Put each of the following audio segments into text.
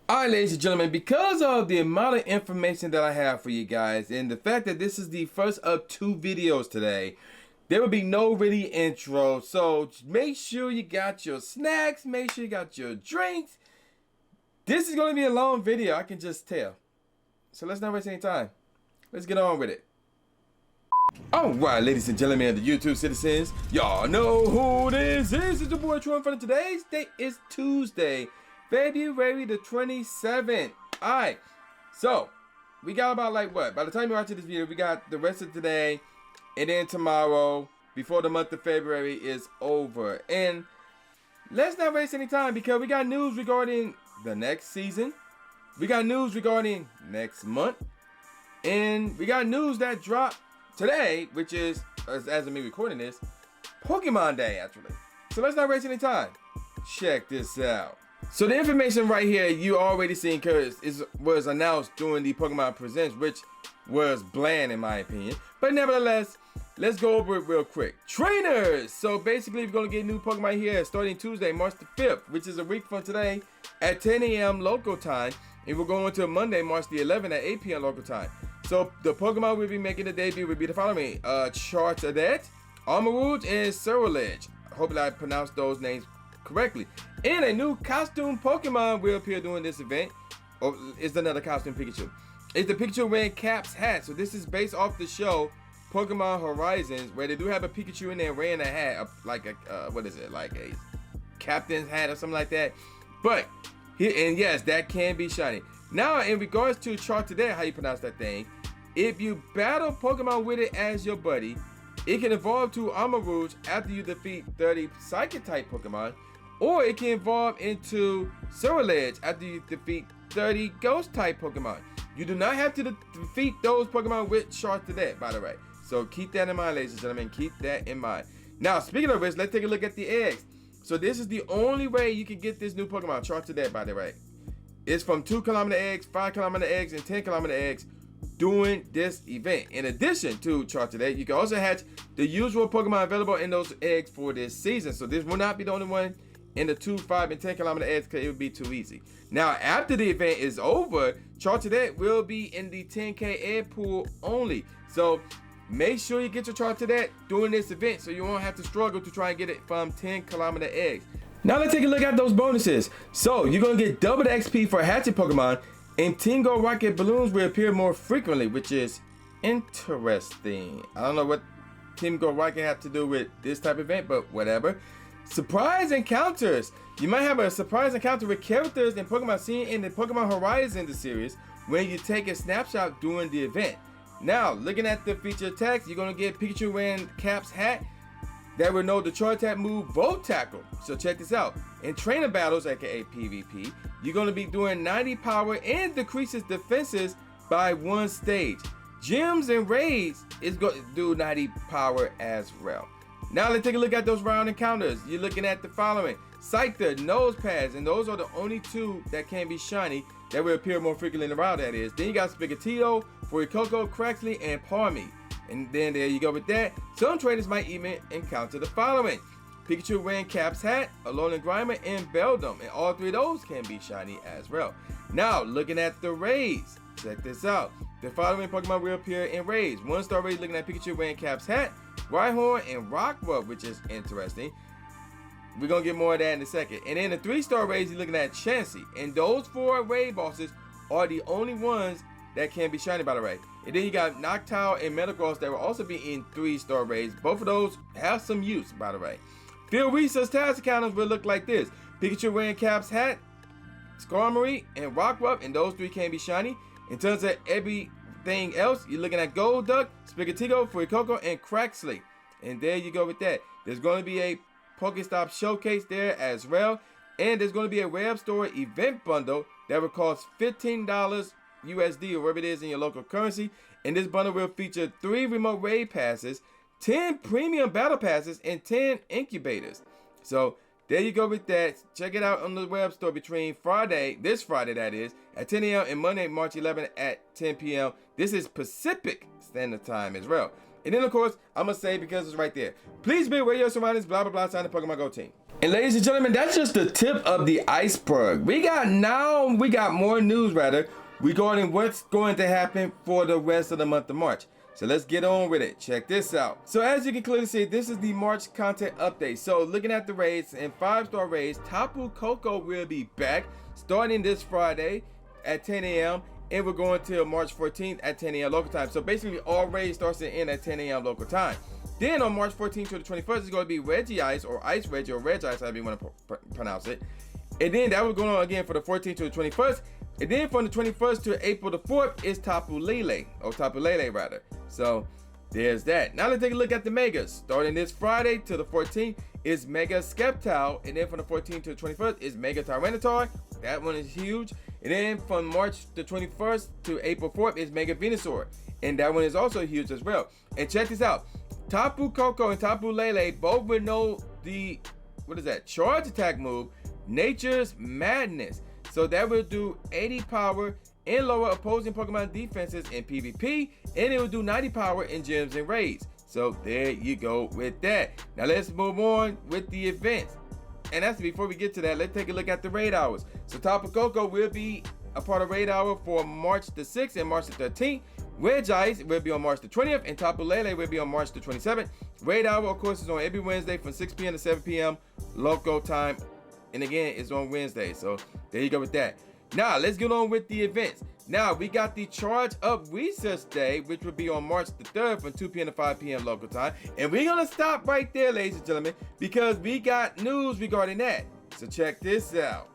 Alright, ladies and gentlemen, because of the amount of information that I have for you guys and the fact that this is the first of 2 videos today, there will be no really intro. So make sure you got your snacks, make sure you got your drinks. This is going to be a long video, I can just tell. So let's not waste any time. Let's get on with it. Alright, ladies and gentlemen of the YouTube citizens, y'all know who this is. It's your boy Troy. For today's date is Tuesday, February the 27th. Alright, so we got about like what? By the time you're watching this video, we got the rest of today and then tomorrow before the month of February is over. And let's not waste any time because we got news regarding the next season. We got news regarding next month. And we got news that dropped today, which is, as of me recording this, Pokemon Day actually. So let's not waste any time. Check this out. So the information right here you already seen was announced during the Pokemon Presents, which was bland in my opinion. But nevertheless, let's go over it real quick. Trainers! So basically we're going to get new Pokemon here starting Tuesday, March the 5th, which is a week from today at 10 a.m. local time. And we're going to Monday, March the 11th at 8 p.m. local time. So the Pokemon we'll be making the debut will be the following. Charcadet, Armarouge, and Cerulege. Hopefully I pronounced those names correctly. And a new costume Pokemon will appear during this event. Oh, it's another costume Pikachu. It's the Pikachu wearing Cap's hat. So this is based off the show Pokemon Horizons, where they do have a Pikachu in there wearing a hat, like a what is it, like a captain's hat or something like that. But and yes, that can be shiny. Now, in regards to Charcadet, how you pronounce that thing, if you battle Pokemon with it as your buddy, it can evolve to Armarouge after you defeat 30 Psychic-type Pokemon, or it can evolve into Cerulege after you defeat 30 Ghost-type Pokemon. You do not have to defeat those Pokemon with Charcadet, by the way. So keep that in mind, ladies and gentlemen. Keep that in mind. Now, speaking of which, let's take a look at the eggs. So this is the only way you can get this new Pokemon, Charcadet, by the way. It's from 2km eggs, 5km eggs, and 10km eggs during this event. In addition to Charcadet, you can also hatch the usual Pokemon available in those eggs for this season. So this will not be the only one in the 2, 5, and 10km eggs because it would be too easy. Now, after the event is over, Charcadet will be in the 10K egg pool only. So make sure you get your Charcadet during this event so you won't have to struggle to try and get it from 10km eggs. Now let's take a look at those bonuses. So you're going to get double the XP for hatching Pokemon, and Team Go Rocket balloons will appear more frequently, which is interesting. I don't know what Team Go Rocket have to do with this type of event, but whatever. Surprise encounters. You might have a surprise encounter with characters and Pokemon seen in the Pokemon Horizon series when you take a snapshot during the event. Now, looking at the feature text, you're going to get Pikachu wearing Cap's hat that will know the Charge Attack move Volt Tackle. So check this out. In trainer battles, aka PvP, you're going to be doing 90 power and decreases defenses by 1 stage. Gyms and raids is going to do 90 power as well. Now let's take a look at those round encounters. You're looking at the following. Scyther, Nose Pads, and those are the only 2 that can be shiny that will appear more frequently in the round, that is. Then you got Sprigatito, Fuecoco, Craxley, and Palmy. And then there you go with that. Some trainers might even encounter the following. Pikachu wearing Cap's hat, Alolan Grimer, and Beldum. And all 3 of those can be shiny as well. Now, looking at the raids. Check this out. The following Pokemon will appear in raids. 1-star raid looking at Pikachu wearing Cap's hat, Rhyhorn, and Rockruff, which is interesting. We're going to get more of that in a second. And then the 3-star raids, you're looking at Chansey. And those 4 raid bosses are the only ones that can be shiny, by the way. And then you got Noctowl and Metagross that will also be in 3-star raids. Both of those have some use, by the way. Field Research task encounters will look like this. Pikachu wearing Cap's hat, Skarmory, and Rockruff, and those 3 can be shiny. In terms of everything else, you're looking at Golduck, Sprigatito, Fuecoco, and Craxley. And there you go with that. There's going to be a Pokestop showcase there as well. And there's going to be a Web Store event bundle that will cost $15 USD or whatever it is in your local currency. And this bundle will feature 3 remote raid passes, 10 premium battle passes, and 10 incubators. So there you go with that. Check it out on the web store between this Friday that is, at 10 a.m. and Monday, March 11th at 10 p.m. This is Pacific Standard Time as well. And then, of course, I'm going to say, because it's right there, please be aware of your surroundings, blah, blah, blah, sign the Pokemon Go team. And ladies and gentlemen, that's just the tip of the iceberg. We got more news regarding what's going to happen for the rest of the month of March. So let's get on with it. Check this out. So as you can clearly see, this is the March content update. So looking at the raids and 5-star raids, Tapu Koko will be back starting this Friday at 10 a.m. and we're going till March 14th at 10 a.m. local time. So basically all raids starts and end at 10 a.m. local time. Then on March 14th to the 21st is going to be Reggie Ice or Ice Reggie or Reg Ice, however you want to pronounce it. And then that will go on again for the 14th to the 21st. And then from the 21st to April the 4th is Tapu Lele, or Tapu Lele rather. So there's that. Now let's take a look at the Megas. Starting this Friday to the 14th is Mega Skeptile. And then from the 14th to the 21st is Mega Tyranitar. That one is huge. And then from March the 21st to April 4th is Mega Venusaur. And that one is also huge as well. And check this out. Tapu Koko and Tapu Lele both will know the, charge attack move, Nature's Madness. So that will do 80 power and lower opposing Pokemon defenses in PvP, and it will do 90 power in gyms and raids. So there you go with that. Now let's move on with the events. And that's before we get to that, let's take a look at the raid hours. So Tapu Koko will be a part of raid hour for March the 6th and March the 13th. Reg Ice will be on March the 20th, and Tapu Lele will be on March the 27th. Raid hour, of course, is on every Wednesday from 6 p.m. to 7 p.m. local time. And again, it's on Wednesday. So there you go with that. Now, let's get on with the events. Now, we got the Charge Up Research Day, which will be on March the 3rd from 2 p.m. to 5 p.m. local time. And we're going to stop right there, ladies and gentlemen, because we got news regarding that. So check this out.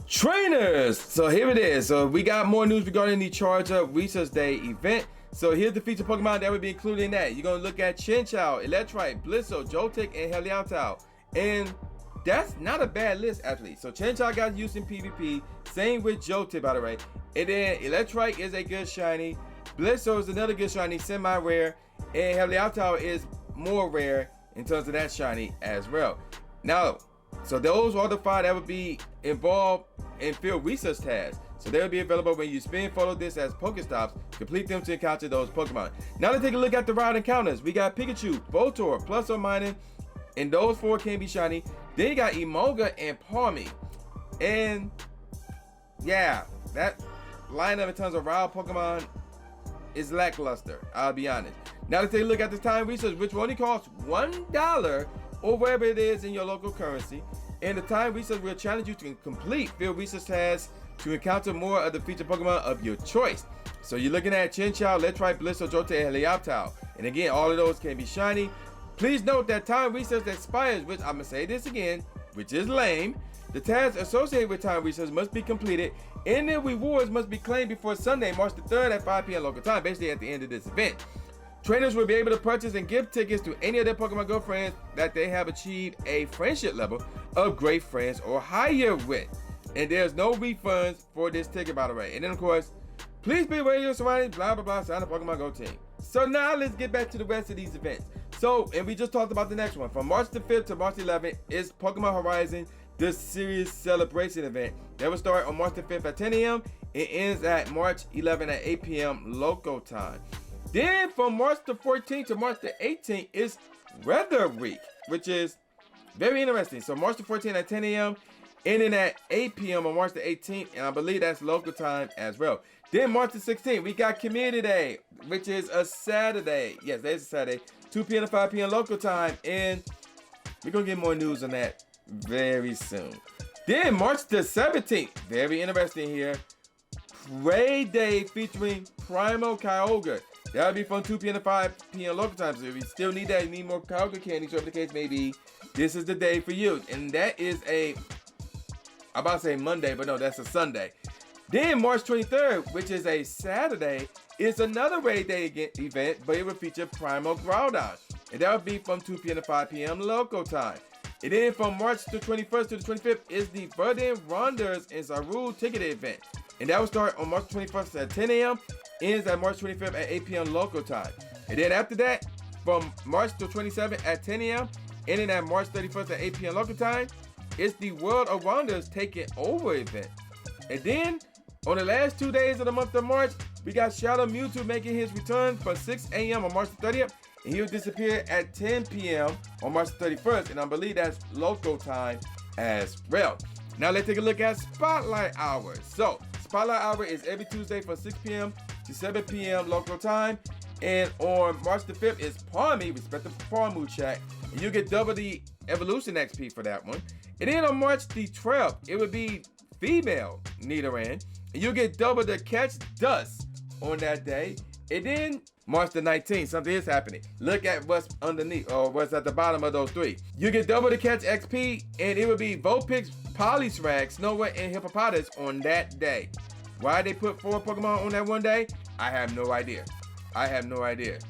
Trainers! So here it is. So we got more news regarding the Charge Up Research Day event. So here's the featured Pokemon that will be included in that. You're going to look at Chinchou, Electrike, Blissey, Joltik, and Helioptile. And that's not a bad list, actually. So Chinchou got used in PvP. Same with Joltik, by the way. And then Electrike is a good shiny. Blissey is another good shiny, semi-rare. And Helioptile is more rare in terms of that shiny as well. Now, so those are the 5 that would be involved in field research tasks. So they'll be available when you spin photo discs as Pokestops. Complete them to encounter those Pokemon. Now let's take a look at the route encounters. We got Pikachu, Voltorb, plus or minus, and those 4 can be shiny. Then you got Emolga and Palmy. And yeah, that lineup in terms of wild Pokemon is lackluster, I'll be honest. Now let's take a look at the time research, which will only cost $1 or wherever it is in your local currency. And the time research will challenge you to complete field research tasks to encounter more of the featured Pokemon of your choice. So you're looking at Chinchou, Electrike, Blissey, Joltik, and Helioptile. And again, all of those can be shiny. Please note that time research expires, which I'm going to say this again, which is lame. The tasks associated with time research must be completed, and the rewards must be claimed before Sunday, March the 3rd at 5 p.m. local time, basically at the end of this event. Trainers will be able to purchase and give tickets to any of their Pokemon Go friends that they have achieved a friendship level of great friends or higher with. And there's no refunds for this ticket, by the way. And then, of course, please be aware of your surroundings, blah, blah, blah, sign the Pokemon Go team. So now let's get back to the rest of these events. So, and we just talked about the next one. From March the 5th to March 11th is Pokemon Horizon, the Series Celebration event. That will start on March the 5th at 10 a.m. It ends at March 11th at 8 p.m. local time. Then from March the 14th to March the 18th is Weather Week, which is very interesting. So March the 14th at 10 a.m. ending at 8 p.m. on March the 18th, and I believe that's local time as well. Then March the 16th, we got Community Day, which is a Saturday. Yes, that is a Saturday, 2 p.m. to 5 p.m. local time, and we're going to get more news on that very soon. Then March the 17th, very interesting here, Raid Day featuring Primo Kyogre. That'll be from 2 p.m. to 5 p.m. local time. So if you still need that, you need more Kyogre candy, so if the case may be, this is the day for you. And that is I'm about to say Monday, but no, that's a Sunday. Then March 23rd, which is a Saturday, is another Raid Day event, but it will feature Primo Groudon. And that will be from 2 p.m. to 5 p.m. local time. And then from March the 21st to the 25th is the Verdant Ronders and Zarul ticketed event. And that will start on March 21st at 10 a.m. ends at March 25th at 8 p.m. local time. And then after that, from March to 27th at 10 a.m. ending at March 31st at 8 p.m. local time, it's the World of Wonders Taking Over event. And then on the last 2 days of the month of March, we got Shadow Mewtwo making his return from 6 a.m. on March 30th and he'll disappear at 10 p.m. on March 31st, and I believe that's local time as well. Now let's take a look at Spotlight Hour. So Spotlight Hour is every Tuesday from 6 p.m. to 7 p.m. local time, and on March the 5th is Palmy, respect the Palmu chat, and you get double the Evolution XP for that one. And then on March the 12th, it would be female Nidoran, and you'll get double the Catch Dust on that day. And then March the 19th, something is happening. Look at what's underneath, or what's at the bottom of those three. You get double the Catch XP, and it would be Vulpix, Poliwag, Snow, and Hippopotamus on that day. Why they put 4 Pokemon on that one day? I have no idea.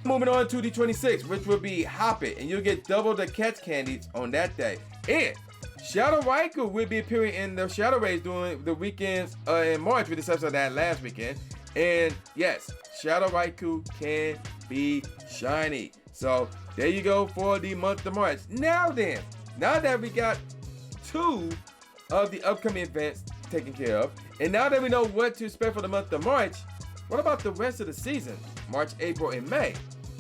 Moving on to the 26th, which will be Hoppit, and you'll get double the Catch Candies on that day. And Shadow Raikou will be appearing in the Shadow Rays during the weekends in March, with the exception of that last weekend. And yes, Shadow Raikou can be shiny. So there you go for the month of March. Now then, now that we got 2 of the upcoming events taken care of, and now that we know what to expect for the month of March, what about the rest of the season? March, April, and May.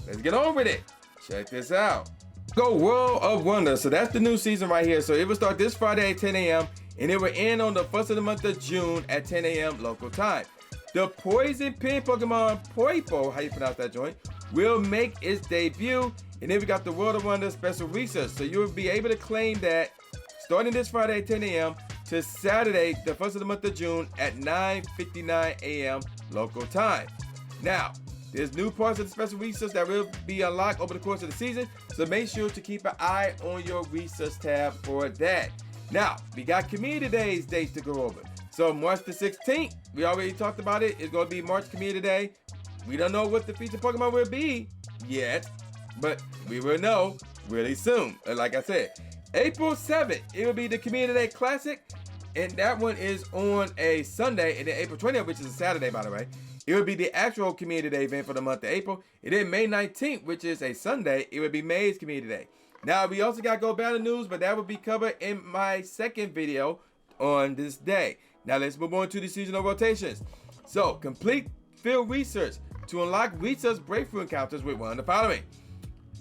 Let's get on with it. Check this out. Go World of Wonder. So that's the new season right here. So it will start this Friday at 10 a.m. and it will end on the 1st of the month of June at 10 a.m. local time. The Poison Pen Pokemon Poipo, how you pronounce that joint, will make its debut. And then we got the World of Wonder Special Research. So you'll be able to claim that starting this Friday at 10 a.m. to Saturday, the 1st of the month of June at 9:59 a.m. local time. Now, there's new parts of the special research that will be unlocked over the course of the season, so make sure to keep an eye on your research tab for that. Now, we got Community Days dates to go over. So March the 16th, we already talked about it. It's going to be March Community Day. We don't know what the featured Pokemon will be yet, but we will know really soon. Like I said, April 7th, it will be the Community Day Classic, and that one is on a Sunday. And then April 20th, which is a Saturday, by the way, it would be the actual Community Day event for the month of April. And then May 19th, which is a Sunday, it would be May's Community Day. Now, we also got Go Battle News, but that will be covered in my second video on this day. Now, let's move on to the seasonal rotations. So, complete field research to unlock research breakthrough encounters with one of the following: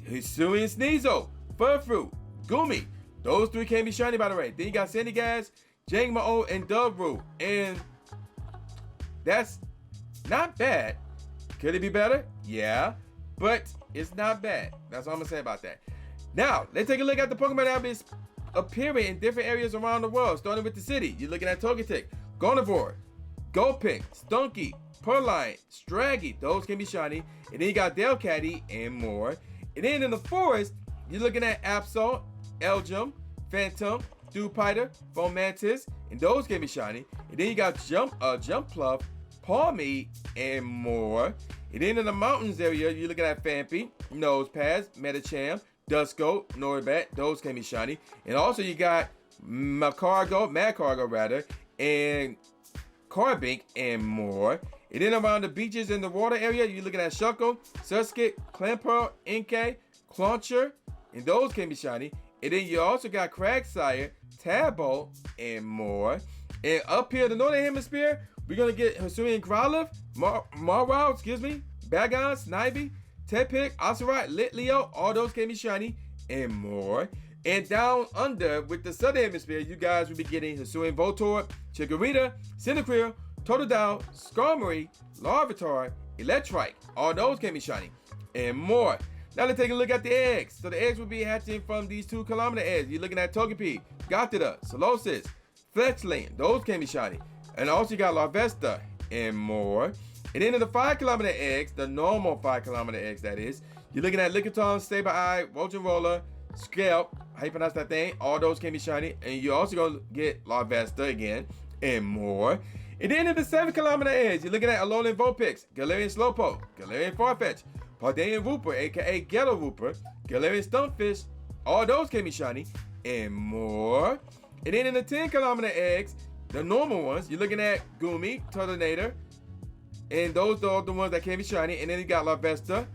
Hisui and Sneasel, Furfrou, Gumi. Those 3 can be shiny, by the way. Then you got Sandygast, Jangmo, and Dubru. And that's not bad. Could it be better? Yeah, but it's not bad. That's all I'm gonna say about that. Now, let's take a look at the Pokemon that is appearing in different areas around the world, starting with the city. You're looking at Togetic, Gardevoir, Gulpix, Stunky, Purrloin, Straggy. Those can be shiny. And then you got Delcatty and more. And then in the forest, you're looking at Absol, Elgyem, Phantom, Dewpider, Fomantis, and those can be shiny. And then you got Jumpluff, Palmy, and more. And then in the mountains area, you're looking at Phanpy, Nosepass, Medicham, Duskull, Noibat. Those can be shiny. And also you got Magcargo rather, and Carbink, and more. And then around the beaches in the water area, you're looking at Shuckle, Surskit, Clamperl, Inkay, Clauncher, and those can be shiny. And then you also got Craggsire, Tabo, and more. And up here in the northern hemisphere, we're gonna get Hisui and Growlithe, Marwile, Bagon, Snivy, Tepig, Ocelot, Litleo. All those can be shiny, and more. And down under with the southern hemisphere, you guys will be getting Hisui and Voltorb, Chikorita, Cyndaquil, Totodile, Skarmory, Larvitar, Electrike. All those can be shiny, and more. Now let's take a look at the eggs. So the eggs will be hatching from these 2-kilometer eggs. You're looking at Togepi, Gothita, Solosis, Fletchling. Those can be shiny. And also you got Larvesta and more. And then in the 5-kilometer eggs, the normal 5-kilometer eggs that is, you're looking at Lickitung, Sableye, Roller, Scalp, how you pronounce that thing? All those can be shiny. And you're also going to get Larvesta again and more. And then in the 7-kilometer eggs, you're looking at Alolan Vulpix, Galarian Slowpoke, Galarian Farfetch, Paldean Wooper, aka Ghetto Wooper, Galarian Stunfish. All those can be shiny, and more. And then in the 10-kilometer eggs, the normal ones, you're looking at Gumi, Turtonator, and those are the ones that can be shiny. And then you got Larvesta,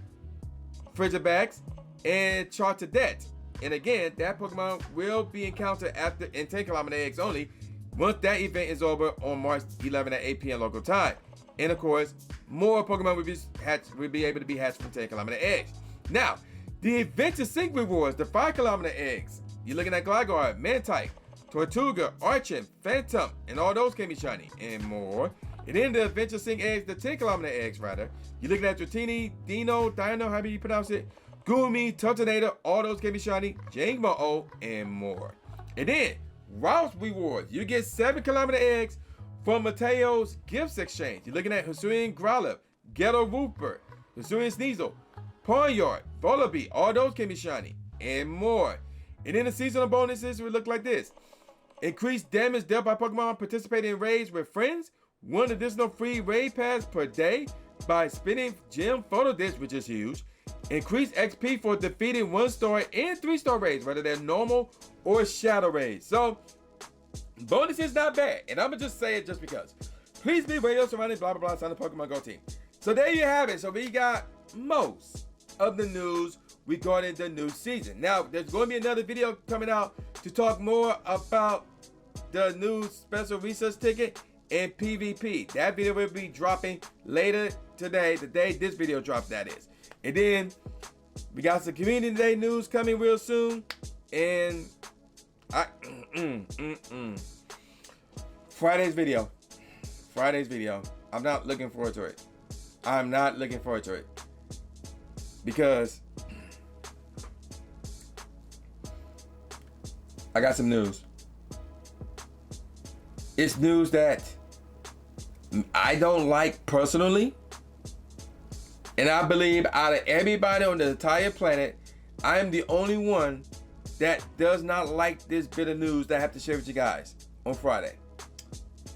Frigibax, and Charcadet. And again, that Pokemon will be encountered after in 10-kilometer eggs only, once that event is over on March 11 at 8 p.m. local time. And of course, more Pokemon will be able to be hatched from 10-kilometer eggs. Now, The Adventure Sync rewards, the 5 kilometer eggs. You're looking at Gligar, Mantike, Tortuga, Archon, Phantom, and all those can be shiny, and more. And then the Adventure Sync eggs, the 10 kilometer eggs rather. You're looking at Dratini, Dino, however you pronounce it, Goomy, Turtonator, all those can be shiny, Jangmo-O, and more. And then, Routes rewards, you get 7 kilometer eggs from Mateo's Gifts Exchange. You're looking at Hisui and Growlithe, Ghetto Rupert, Hisui and Sneasel, Ponyard, Volibee, all those can be shiny, and more. And then the seasonal bonuses would look like this. Increased damage dealt by Pokemon participating in raids with friends. 1 additional free raid pass per day by spinning gym photo discs, which is huge. Increased XP for defeating 1-star and 3-star raids, whether they're normal or shadow raids. So, bonus is not bad. And I'm going to just say it just because. Please be radio surrounding blah, blah, blah, sign the Pokemon Go team. So there you have it. So we got most of the news regarding the new season. Now, there's going to be another video coming out to talk more about the new special research ticket and PvP. That video will be dropping later today, the day this video drops, that is. And then we got some Community Day news coming real soon. And Friday's video. I'm not looking forward to it. I'm not looking forward to it. Because I got some news. It's news that I don't like personally. And I believe out of everybody on the entire planet, I am the only one that does not like this bit of news that I have to share with you guys on Friday.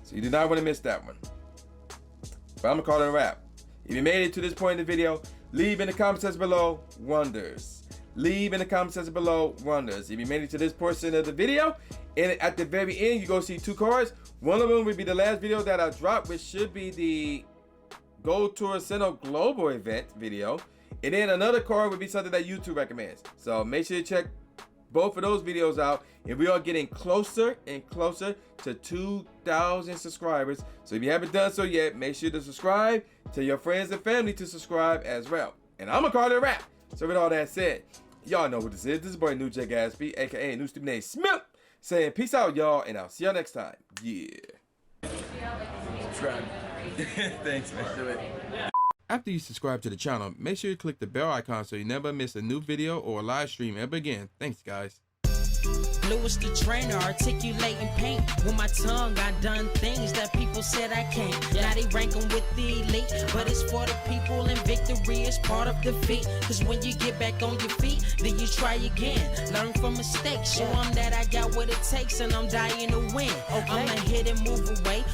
So you do not want to miss that one. But I'm going to call it a wrap. If you made it to this point in the video, leave in the comment section below wonders. Leave in the comment section below wonders. If you made it to this portion of the video, and at the very end, you're going to see 2 cards. One of them will be the last video that I dropped, which should be the Gold Tour Sinnoh Global event video. And then another card would be something that YouTube recommends. So make sure you check both of those videos out. And we are getting closer and closer to 2,000 subscribers. So if you haven't done so yet, make sure to subscribe. Tell your friends and family to subscribe as well. And I'm going to call it a wrap. So with all that said, y'all know who this is. This is boy New J Gatsby, aka New Stupid Name Smith, saying peace out, y'all, and I'll see y'all next time. Yeah. Subscribe. Thanks, man. Do it. After you subscribe to the channel, make sure you click the bell icon so you never miss a new video or a live stream ever again. Thanks, guys. Lewis the trainer, articulating paint. With my tongue, I done things that people said I can't. Now they ranking with the elite, but it's for the people, and victory is part of defeat. Cause when you get back on your feet, then you try again. Learn from mistakes, show them that I got what it takes, and I'm dying to win. I'ma hit and move away.